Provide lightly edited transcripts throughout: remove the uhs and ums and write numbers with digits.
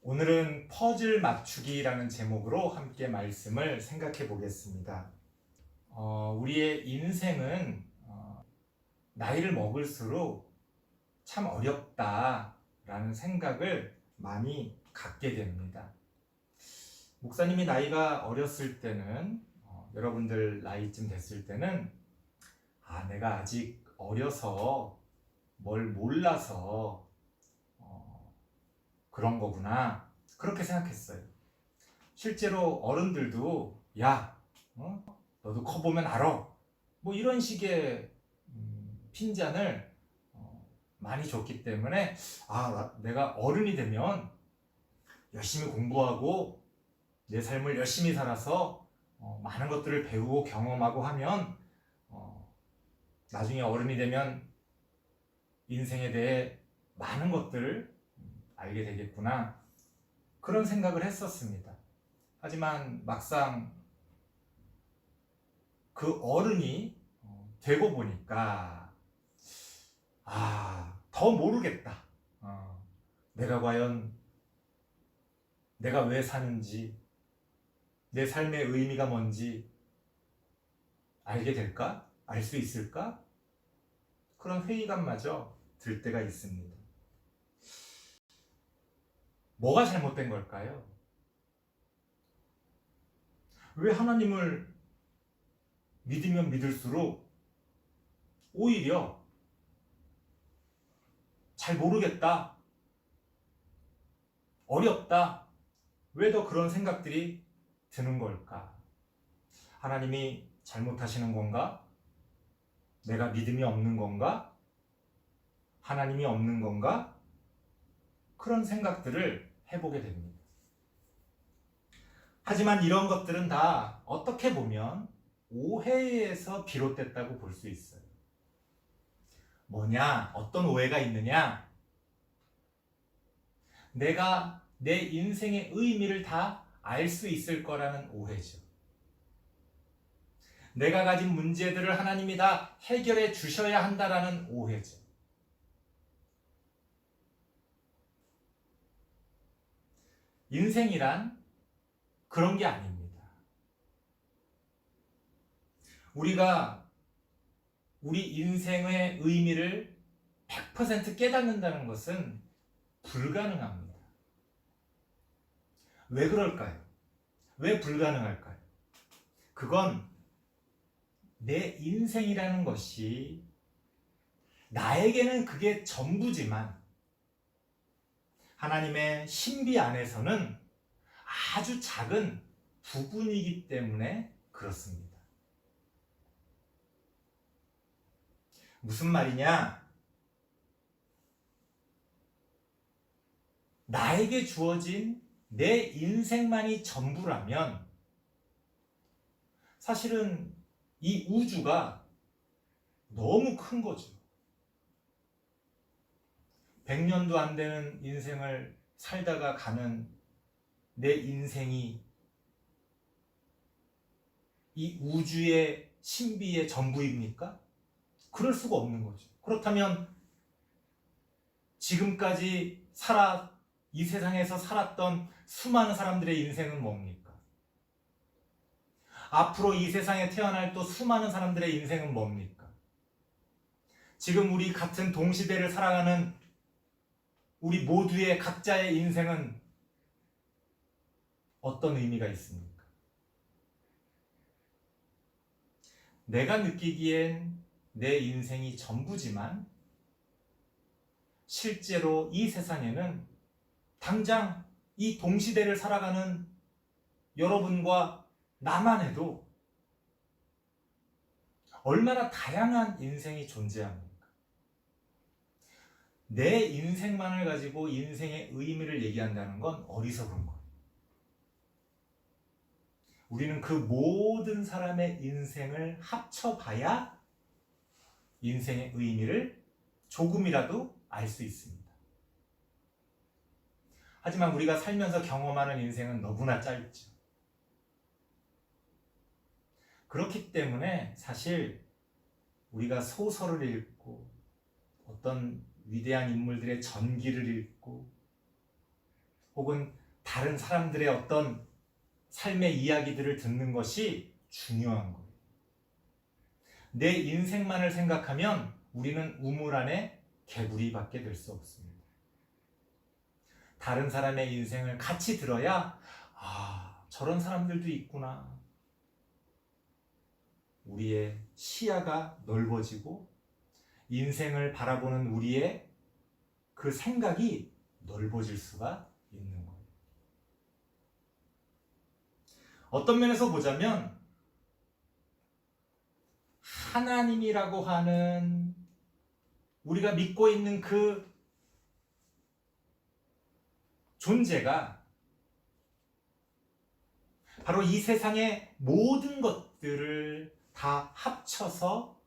오늘은 퍼즐 맞추기라는 제목으로 함께 말씀을 생각해 보겠습니다. 우리의 인생은 나이를 먹을수록 참 어렵다라는 생각을 많이 갖게 됩니다. 목사님이 나이가 어렸을 때는 여러분들 나이쯤 됐을 때는 내가 아직 어려서 뭘 몰라서 그런 거구나 그렇게 생각했어요. 실제로 어른들도 너도 커보면 알아 뭐 이런 식의 핀잔을 많이 줬기 때문에 내가 어른이 되면 열심히 공부하고 내 삶을 열심히 살아서 많은 것들을 배우고 경험하고 하면 나중에 어른이 되면 인생에 대해 많은 것들을 알게 되겠구나 그런 생각을 했었습니다. 하지만 막상 그 어른이 되고 보니까 더 모르겠다. 내가 과연 내가 왜 사는지 내 삶의 의미가 뭔지 알게 될까? 알 수 있을까? 그런 회의감마저 들 때가 있습니다. 뭐가 잘못된 걸까요? 왜 하나님을 믿으면 믿을수록 오히려 잘 모르겠다, 어렵다, 왜 더 그런 생각들이 드는 걸까? 하나님이 잘못하시는 건가? 내가 믿음이 없는 건가? 하나님이 없는 건가? 그런 생각들을 해보게 됩니다. 하지만 이런 것들은 다 어떻게 보면 오해에서 비롯됐다고 볼 수 있어요. 뭐냐? 어떤 오해가 있느냐? 내가 내 인생의 의미를 다 알 수 있을 거라는 오해죠. 내가 가진 문제들을 하나님이 다 해결해 주셔야 한다라는 오해죠. 인생이란 그런 게 아닙니다. 우리가 우리 인생의 의미를 100% 깨닫는다는 것은 불가능합니다. 왜 그럴까요? 왜 불가능할까요? 그건 내 인생이라는 것이 나에게는 그게 전부지만 하나님의 신비 안에서는 아주 작은 부분이기 때문에 그렇습니다. 무슨 말이냐? 나에게 주어진 내 인생만이 전부라면 사실은 이 우주가 너무 큰 거죠. 100년도 안 되는 인생을 살다가 가는 내 인생이 이 우주의 신비의 전부입니까? 그럴 수가 없는 거죠. 그렇다면 지금까지 이 세상에서 살았던 수많은 사람들의 인생은 뭡니까? 앞으로 이 세상에 태어날 또 수많은 사람들의 인생은 뭡니까? 지금 우리 같은 동시대를 살아가는 우리 모두의 각자의 인생은 어떤 의미가 있습니까? 내가 느끼기엔 내 인생이 전부지만 실제로 이 세상에는 당장 이 동시대를 살아가는 여러분과 나만 해도 얼마나 다양한 인생이 존재합니까? 내 인생만을 가지고 인생의 의미를 얘기한다는 건 어리석은 거예요. 우리는 그 모든 사람의 인생을 합쳐봐야 인생의 의미를 조금이라도 알 수 있습니다. 하지만 우리가 살면서 경험하는 인생은 너무나 짧죠. 그렇기 때문에 사실 우리가 소설을 읽고 어떤 위대한 인물들의 전기를 읽고 혹은 다른 사람들의 어떤 삶의 이야기들을 듣는 것이 중요한 거예요. 내 인생만을 생각하면 우리는 우물 안에 개구리밖에 될 수 없습니다. 다른 사람의 인생을 같이 들어야 저런 사람들도 있구나. 우리의 시야가 넓어지고 인생을 바라보는 우리의 그 생각이 넓어질 수가 있는 거예요. 어떤 면에서 보자면 하나님이라고 하는 우리가 믿고 있는 그 존재가 바로 이 세상의 모든 것들을 다 합쳐서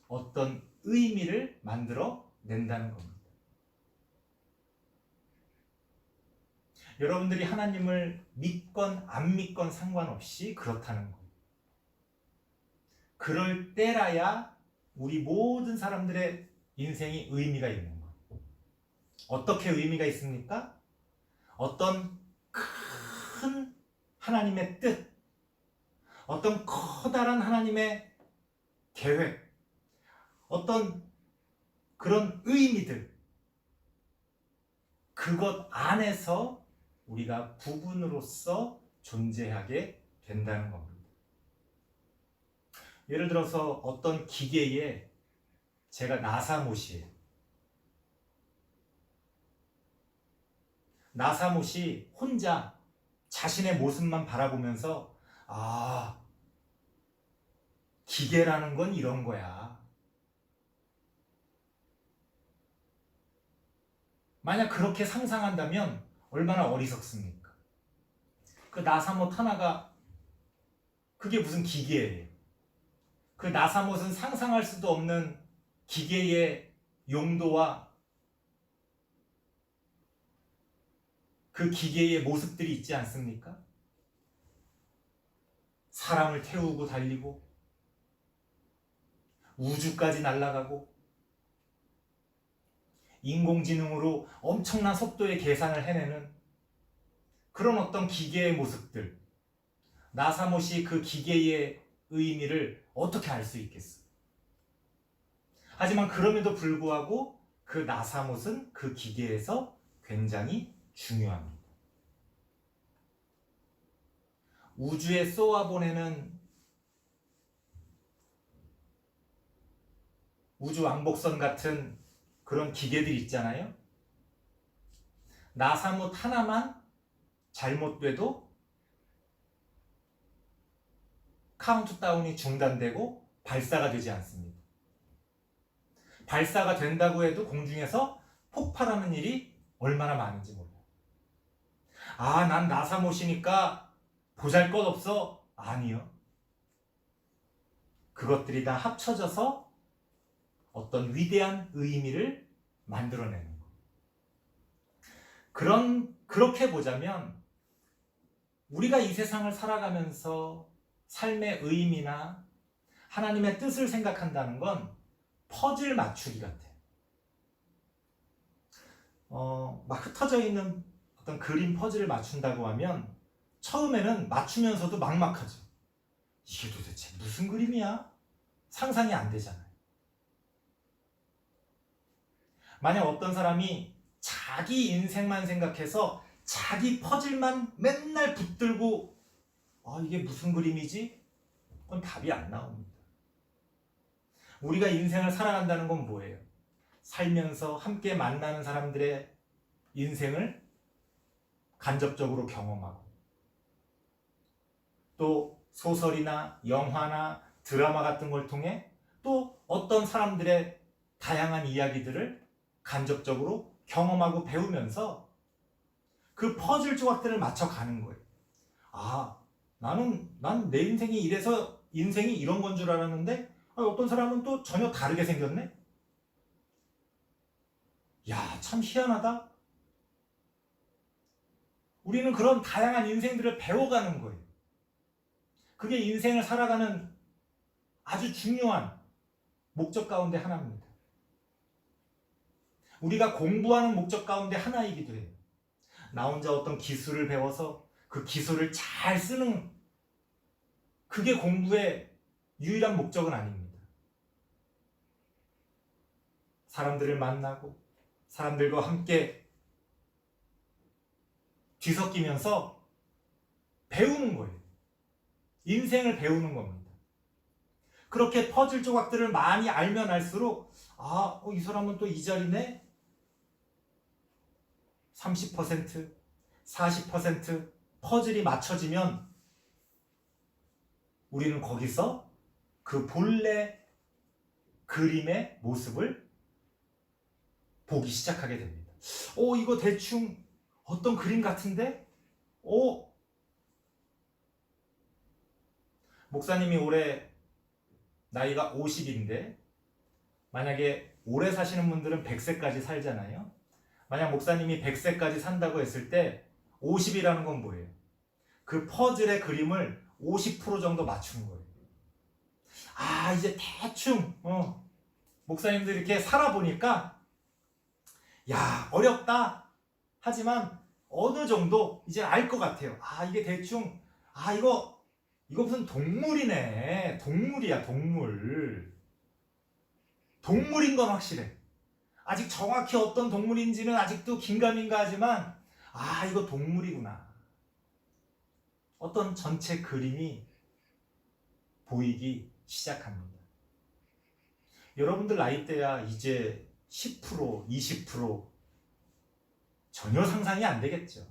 어떤 의미를 만들어 낸다는 겁니다. 여러분들이 하나님을 믿건 안 믿건 상관없이 그렇다는 거예요. 그럴 때라야 우리 모든 사람들의 인생이 의미가 있는 거예요. 어떻게 의미가 있습니까? 어떤 큰 하나님의 뜻, 어떤 커다란 하나님의 계획, 어떤 그런 의미들, 그것 안에서 우리가 부분으로서 존재하게 된다는 겁니다. 예를 들어서 어떤 기계에 제가 나사못이에요. 나사못이 혼자 자신의 모습만 바라보면서 기계라는 건 이런 거야. 만약 그렇게 상상한다면 얼마나 어리석습니까? 그 나사못 하나가 그게 무슨 기계예요. 그 나사못은 상상할 수도 없는 기계의 용도와 그 기계의 모습들이 있지 않습니까? 사람을 태우고 달리고 우주까지 날아가고 인공지능으로 엄청난 속도의 계산을 해내는 그런 어떤 기계의 모습들, 나사못이 그 기계의 의미를 어떻게 알 수 있겠어? 하지만 그럼에도 불구하고 그 나사못은 그 기계에서 굉장히 중요합니다. 우주에 쏘아보내는 우주 왕복선 같은 그런 기계들 있잖아요. 나사못 하나만 잘못돼도 카운트다운이 중단되고 발사가 되지 않습니다. 발사가 된다고 해도 공중에서 폭발하는 일이 얼마나 많은지 몰라요. 난 나사못이니까 보잘것없어. 아니요. 그것들이 다 합쳐져서 어떤 위대한 의미를 만들어내는 것. 그렇게 보자면 우리가 이 세상을 살아가면서 삶의 의미나 하나님의 뜻을 생각한다는 건 퍼즐 맞추기 같아요. 막 흩어져 있는 어떤 그림 퍼즐을 맞춘다고 하면 처음에는 맞추면서도 막막하죠. 이게 도대체 무슨 그림이야? 상상이 안 되잖아요. 만약 어떤 사람이 자기 인생만 생각해서 자기 퍼즐만 맨날 붙들고 이게 무슨 그림이지? 그건 답이 안 나옵니다. 우리가 인생을 살아간다는 건 뭐예요? 살면서 함께 만나는 사람들의 인생을 간접적으로 경험하고 또 소설이나 영화나 드라마 같은 걸 통해 또 어떤 사람들의 다양한 이야기들을 간접적으로 경험하고 배우면서 그 퍼즐 조각들을 맞춰가는 거예요. 난 내 인생이 이래서 인생이 이런 건 줄 알았는데 어떤 사람은 또 전혀 다르게 생겼네? 참 희한하다. 우리는 그런 다양한 인생들을 배워가는 거예요. 그게 인생을 살아가는 아주 중요한 목적 가운데 하나입니다. 우리가 공부하는 목적 가운데 하나이기도 해요. 나 혼자 어떤 기술을 배워서 그 기술을 잘 쓰는, 그게 공부의 유일한 목적은 아닙니다. 사람들을 만나고 사람들과 함께 뒤섞이면서 배우는 거예요. 인생을 배우는 겁니다. 그렇게 퍼즐 조각들을 많이 알면 알수록 이 사람은 또 이 자리네? 30%, 40% 퍼즐이 맞춰지면 우리는 거기서 그 본래 그림의 모습을 보기 시작하게 됩니다. 이거 대충 어떤 그림 같은데? 목사님이 올해 나이가 50인데 만약에 오래 사시는 분들은 100세까지 살잖아요. 만약 목사님이 100세까지 산다고 했을 때 50이라는 건 뭐예요? 그 퍼즐의 그림을 50% 정도 맞추는 거예요. 이제 대충 목사님들 이렇게 살아보니까 어렵다 하지만 어느 정도 이제 알 것 같아요. 이게 대충 이거 무슨 동물이네. 동물이야, 동물. 동물인 건 확실해. 아직 정확히 어떤 동물인지는 아직도 긴가민가 하지만 이거 동물이구나. 어떤 전체 그림이 보이기 시작합니다. 여러분들 나이대야 이제 10%, 20% 전혀 상상이 안 되겠죠.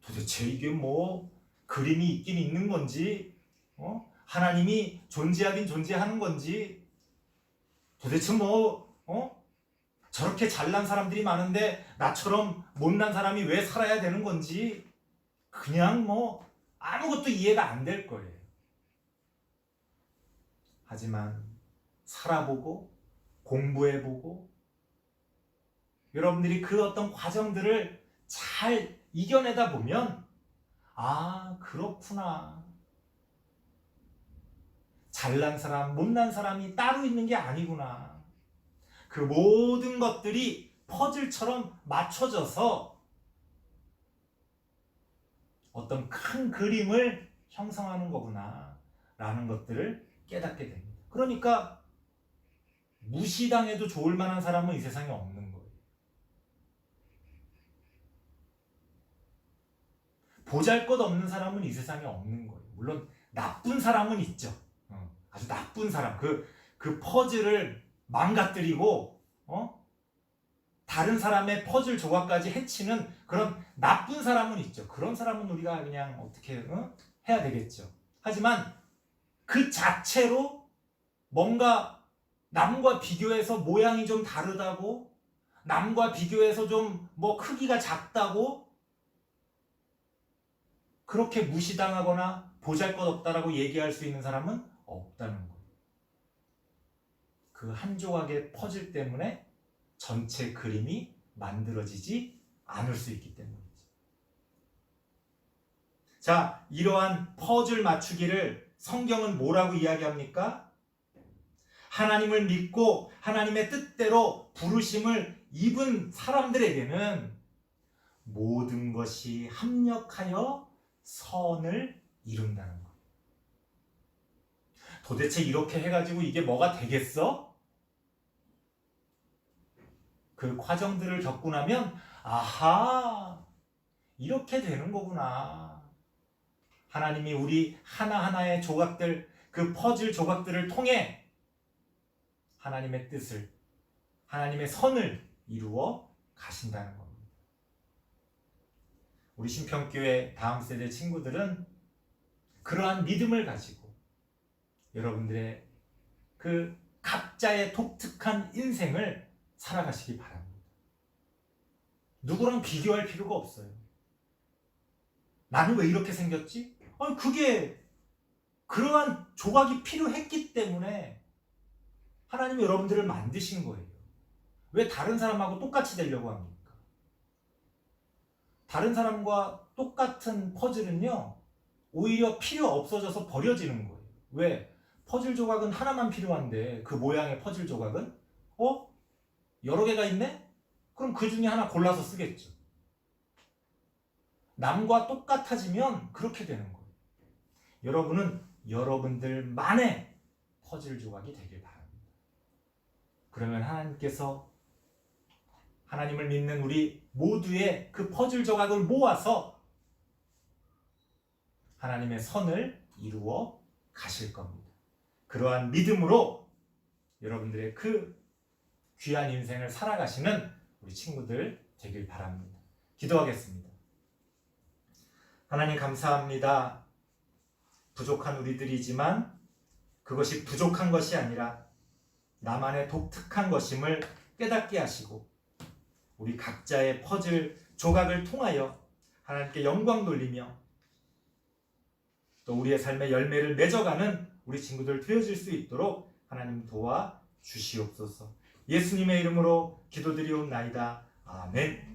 도대체 이게 뭐 그림이 있긴 있는 건지, 하나님이 존재하긴 존재하는 건지, 도대체 저렇게 잘난 사람들이 많은데 나처럼 못난 사람이 왜 살아야 되는 건지, 그냥 아무것도 이해가 안 될 거예요. 하지만 살아보고 공부해보고 여러분들이 그 어떤 과정들을 잘 이겨내다 보면 그렇구나. 잘난 사람, 못난 사람이 따로 있는 게 아니구나. 그 모든 것들이 퍼즐처럼 맞춰져서 어떤 큰 그림을 형성하는 거구나 라는 것들을 깨닫게 됩니다. 그러니까 무시당해도 좋을 만한 사람은 이 세상에 없는 거예요. 보잘것없는 사람은 이 세상에 없는 거예요. 물론 나쁜 사람은 있죠. 아주 나쁜 사람, 그 퍼즐을 망가뜨리고 다른 사람의 퍼즐 조각까지 해치는 그런 나쁜 사람은 있죠. 그런 사람은 우리가 그냥 어떻게 해야 되겠죠. 하지만 그 자체로 뭔가 남과 비교해서 모양이 좀 다르다고, 남과 비교해서 좀 크기가 작다고 그렇게 무시당하거나 보잘것없다라고 얘기할 수 있는 사람은 없다는 거예요. 그 한 조각의 퍼즐 때문에 전체 그림이 만들어지지 않을 수 있기 때문이죠. 자, 이러한 퍼즐 맞추기를 성경은 뭐라고 이야기합니까? 하나님을 믿고 하나님의 뜻대로 부르심을 입은 사람들에게는 모든 것이 합력하여 선을 이룬다는 거예요. 도대체 이렇게 해가지고 이게 뭐가 되겠어? 그 과정들을 겪고 나면 이렇게 되는 거구나. 하나님이 우리 하나하나의 조각들, 그 퍼즐 조각들을 통해 하나님의 뜻을, 하나님의 선을 이루어 가신다는 겁니다. 우리 신평교회 다음 세대 친구들은 그러한 믿음을 가지고 여러분들의 그 각자의 독특한 인생을 살아가시기 바랍니다. 누구랑 비교할 필요가 없어요. 나는 왜 이렇게 생겼지? 그게 그러한 조각이 필요했기 때문에 하나님이 여러분들을 만드신 거예요. 왜 다른 사람하고 똑같이 되려고 합니까? 다른 사람과 똑같은 퍼즐은요, 오히려 필요 없어져서 버려지는 거예요. 왜? 퍼즐 조각은 하나만 필요한데 그 모양의 퍼즐 조각은 여러 개가 있네? 그럼 그 중에 하나 골라서 쓰겠죠. 남과 똑같아지면 그렇게 되는 거예요. 여러분은 여러분들만의 퍼즐 조각이 되길 바랍니다. 그러면 하나님께서 하나님을 믿는 우리 모두의 그 퍼즐 조각을 모아서 하나님의 선을 이루어 가실 겁니다. 그러한 믿음으로 여러분들의 그 귀한 인생을 살아가시는 우리 친구들 되길 바랍니다. 기도하겠습니다. 하나님 감사합니다. 부족한 우리들이지만 그것이 부족한 것이 아니라 나만의 독특한 것임을 깨닫게 하시고 우리 각자의 퍼즐 조각을 통하여 하나님께 영광 돌리며 또 우리의 삶의 열매를 맺어가는 우리 친구들 되어질 수 있도록 하나님 도와 주시옵소서. 예수님의 이름으로 기도드리옵나이다. 아멘.